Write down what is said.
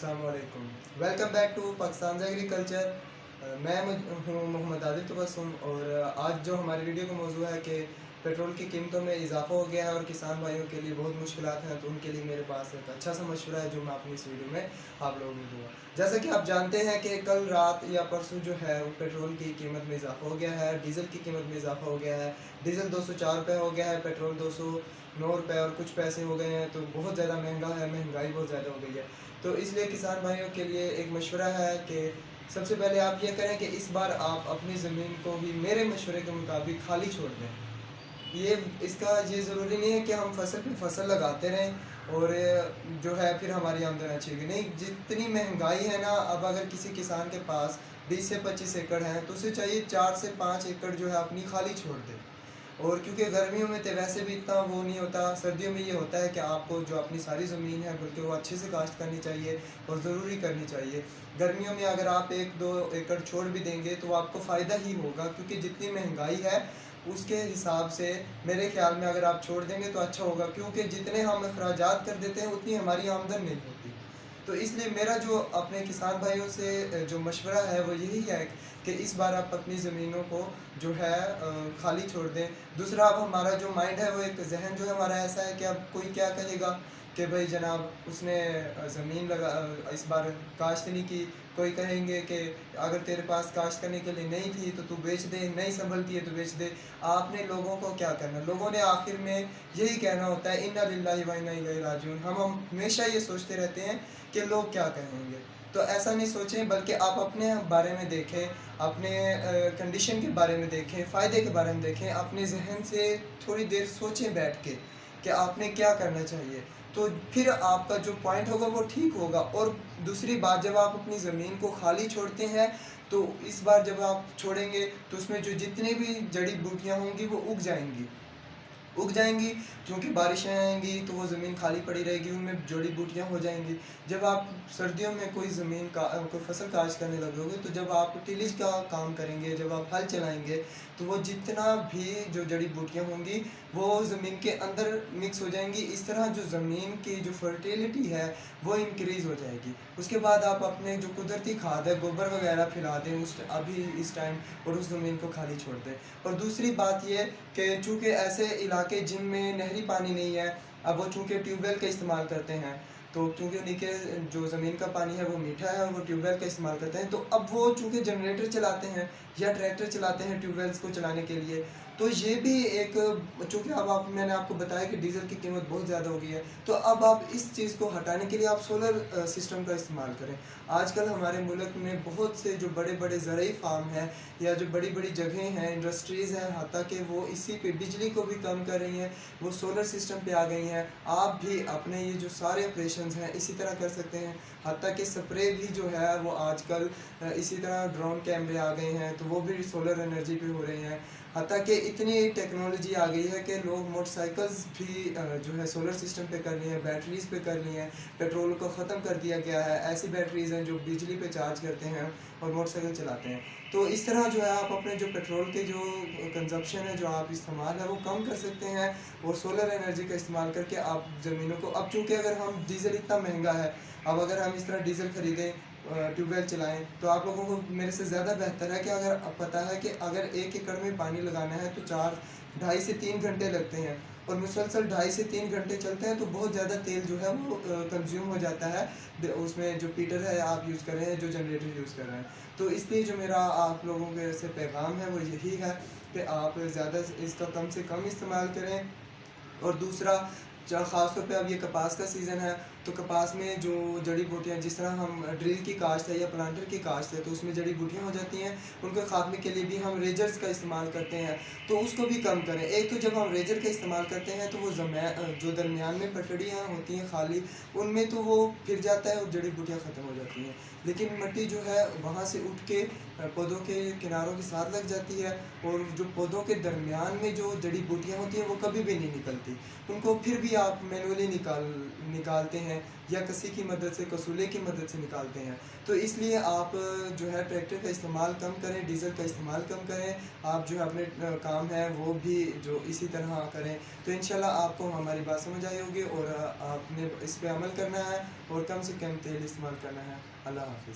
अस्सलाम वालेकुम। Welcome back to Pakistan agriculture. मैं हूँ मोहम्मद आदिल तबस्सुम और आज जो हमारी वीडियो का मौजू है कि पेट्रोल की कीमतों में इजाफा हो गया है और किसान भाइयों के लिए बहुत मुश्किलात हैं, तो उनके लिए मेरे पास एक अच्छा सा मशवरा है जो मैं अपनी इस वीडियो में आप लोगों को दूँगा। जैसा कि आप जानते हैं कि कल रात या परसों जो है वो पेट्रोल की कीमत में इजाफा हो गया है, डीज़ल की कीमत में इजाफा हो गया है। डीज़ल 204 रुपये हो गया है, पेट्रोल 209 रुपये और कुछ पैसे हो गए हैं, तो बहुत ज़्यादा महंगा है, महंगाई बहुत ज़्यादा हो गई है। तो इसलिए किसान भाइयों के लिए एक मशवरा है कि सबसे पहले आप ये करें कि इस बार आप अपनी ज़मीन को भी मेरे मशवरे के मुताबिक खाली छोड़ दें। ये ज़रूरी नहीं है कि हम फसल पे फसल लगाते रहें और जो है फिर हमारी आमदन अच्छी होगी। नहीं, जितनी महंगाई है ना, अब अगर किसी किसान के पास 20 से 25 एकड़ हैं तो उसे चाहिए 4 से 5 एकड़ जो है अपनी खाली छोड़ दे। और क्योंकि गर्मियों में तो वैसे भी इतना वो नहीं होता, सर्दियों में ये होता है कि आपको जो अपनी सारी ज़मीन है बल्कि वो अच्छे से काश्त करनी चाहिए और ज़रूरी करनी चाहिए। गर्मियों में अगर आप 1-2 एकड़ छोड़ भी देंगे तो आपको फ़ायदा ही होगा, क्योंकि जितनी महंगाई है उसके हिसाब से मेरे ख़्याल में अगर आप छोड़ देंगे तो अच्छा होगा, क्योंकि जितने हम अखराजात कर देते हैं उतनी हमारी आमदन नहीं होती। तो इसलिए मेरा जो अपने किसान भाइयों से जो मशवरा है वो यही है कि इस बार आप अपनी ज़मीनों को जो है खाली छोड़ दें। दूसरा, अब हमारा जो माइंड है वो एक ज़हन जो है हमारा ऐसा है कि अब कोई क्या कहेगा कि भाई जनाब उसने ज़मीन इस बार काश्त नहीं की। कोई कहेंगे कि अगर तेरे पास काश्त करने के लिए नहीं थी तो तू बेच दे, नहीं संभलती है तो बेच दे। आपने लोगों को क्या करना, लोगों ने आखिर में यही कहना होता है, इन्ना लिल्लाहि व इन्ना इलैहि राजिऊन। हम हमेशा ये सोचते रहते हैं कि लोग क्या कहेंगे। तो ऐसा नहीं सोचें, बल्कि आप अपने बारे में देखें, अपने कंडीशन के बारे में देखें, फ़ायदे के बारे में देखें, अपने ज़हन से थोड़ी देर सोचें बैठ के कि आपने क्या करना चाहिए। तो फिर आपका जो पॉइंट होगा वो ठीक होगा। और दूसरी बात, जब आप अपनी ज़मीन को खाली छोड़ते हैं तो इस बार जब आप छोड़ेंगे तो उसमें जो जितनी भी जड़ी बूटियाँ होंगी वो उग जाएँगी, क्योंकि बारिशें आएँगी तो वो ज़मीन खाली पड़ी रहेगी, उनमें जड़ी बूटियाँ हो जाएँगी। जब आप सर्दियों में कोई फसल काश्त करने लगोगे, तो जब आप टिलेज का काम करेंगे, जब आप हल चलाएँगे, तो वो जितना भी जो जड़ी बूटियाँ होंगी वो ज़मीन के अंदर मिक्स हो जाएँगी। इस तरह जो ज़मीन की जो फर्टिलिटी है वो इंक्रीज़ हो जाएगी। उसके बाद आप अपने जो कुदरती खाद है, गोबर वगैरह फैला दें अभी इस टाइम, और उस ज़मीन को खाली छोड़ दें। और दूसरी बात ये कि चूँकि ऐसे इलाके जिनमें नहरी पानी नहीं है, अब वो चूँकि ट्यूबवेल का इस्तेमाल करते हैं, तो चूँकि उन्हीं के जो ज़मीन का पानी है वो मीठा है और वो ट्यूबवेल का इस्तेमाल करते हैं, तो अब वो चूँकि जनरेटर चलाते हैं या ट्रैक्टर चलाते हैं ट्यूबवेल्स को चलाने के लिए, तो ये भी एक, चूँकि अब मैंने आपको बताया कि डीज़ल की कीमत बहुत ज़्यादा हो गई है, तो अब आप इस चीज़ को हटाने के लिए आप सोलर सिस्टम का इस्तेमाल करें। आजकल हमारे मुल्क में बहुत से जो बड़े-बड़े ज़रई फार्म हैं या जो बड़ी-बड़ी जगहें हैं, इंडस्ट्रीज़ हैं, हाता कि वो इसी पे बिजली को भी कम कर रही हैं, वो सोलर सिस्टम पे आ गई हैं। आप भी अपने ये जो सारे ऑपरेशंस हैं इसी तरह कर सकते हैं। हत्ता कि स्प्रे भी जो है वो आजकल इसी तरह ड्रोन कैमरे आ गए हैं, तो वो भी सोलर एनर्जी पे हो रहे हैं। हत्ता कि इतनी टेक्नोलॉजी आ गई है कि लोग मोटरसाइकिल्स भी जो है सोलर सिस्टम पे कर ली हैं, बैटरीज़ पे कर ली हैं। पेट्रोल को ख़त्म कर दिया गया है, ऐसी बैटरीज़ हैं जो बिजली पे चार्ज करते हैं और मोटरसाइकिल चलाते हैं। तो इस तरह जो है आप अपने जो पेट्रोल के जो कंज़प्शन है, जो आप इस्तेमाल है वो कम कर सकते हैं और सोलर एनर्जी का इस्तेमाल करके आप ज़मीनों को, अब चूँकि अगर हम डीज़ल इतना महंगा है, अब अगर हम इस तरह डीज़ल ख़रीदें, ट्यूबवेल चलाएँ, तो आप लोगों को मेरे से ज़्यादा बेहतर है कि अगर पता है कि अगर 1 एकड़ में पानी लगाना है तो 4 ढाई से 3 घंटे लगते हैं और मुसलसल 2.5 से 3 घंटे चलते हैं, तो बहुत ज़्यादा तेल जो है वो कंज़्यूम हो जाता है। उसमें जो हीटर है आप यूज़ कर रहे हैं, जो जनरेटर यूज़ कर रहे हैं। तो इसलिए जो मेरा आप लोगों के से पैगाम है वो यही है कि आप ज़्यादा इसका कम से कम इस्तेमाल करें। और दूसरा, ख़ास तौर पे अब ये कपास का सीज़न है, तो कपास में जो जड़ी बूटियाँ, जिस तरह हम ड्रिल की काश्त है या प्लांटर की काश्त है तो उसमें जड़ी बूटियाँ हो जाती हैं, उनके ख़ात्मे के लिए भी हम रेजर्स का इस्तेमाल करते हैं, तो उसको भी कम करें। एक तो जब हम रेजर का इस्तेमाल करते हैं तो वो जो दरमियान में पटड़ियाँ होती हैं खाली, उनमें तो वो फिर जाता है और जड़ी बूटियाँ ख़त्म हो जाती हैं, लेकिन मिट्टी जो है वहाँ से उठ के पौधों के किनारों के साथ लग जाती है और जो पौधों के दरमियान में जो जड़ी बूटियाँ होती हैं वो कभी भी नहीं निकलती। उनको फिर भी आप मैनुअली निकालते हैं हैं या किसी की मदद से, कसूले की मदद से निकालते हैं। तो इसलिए आप जो है ट्रैक्टर का इस्तेमाल कम करें, डीज़ल का इस्तेमाल कम करें। आप जो है अपने काम है वो भी जो इसी तरह करें। तो इंशाल्लाह आपको हमारी बात समझ आई होगी और आपने इस पे अमल करना है और कम से कम तेल इस्तेमाल करना है। अल्लाह हाफ़िज़।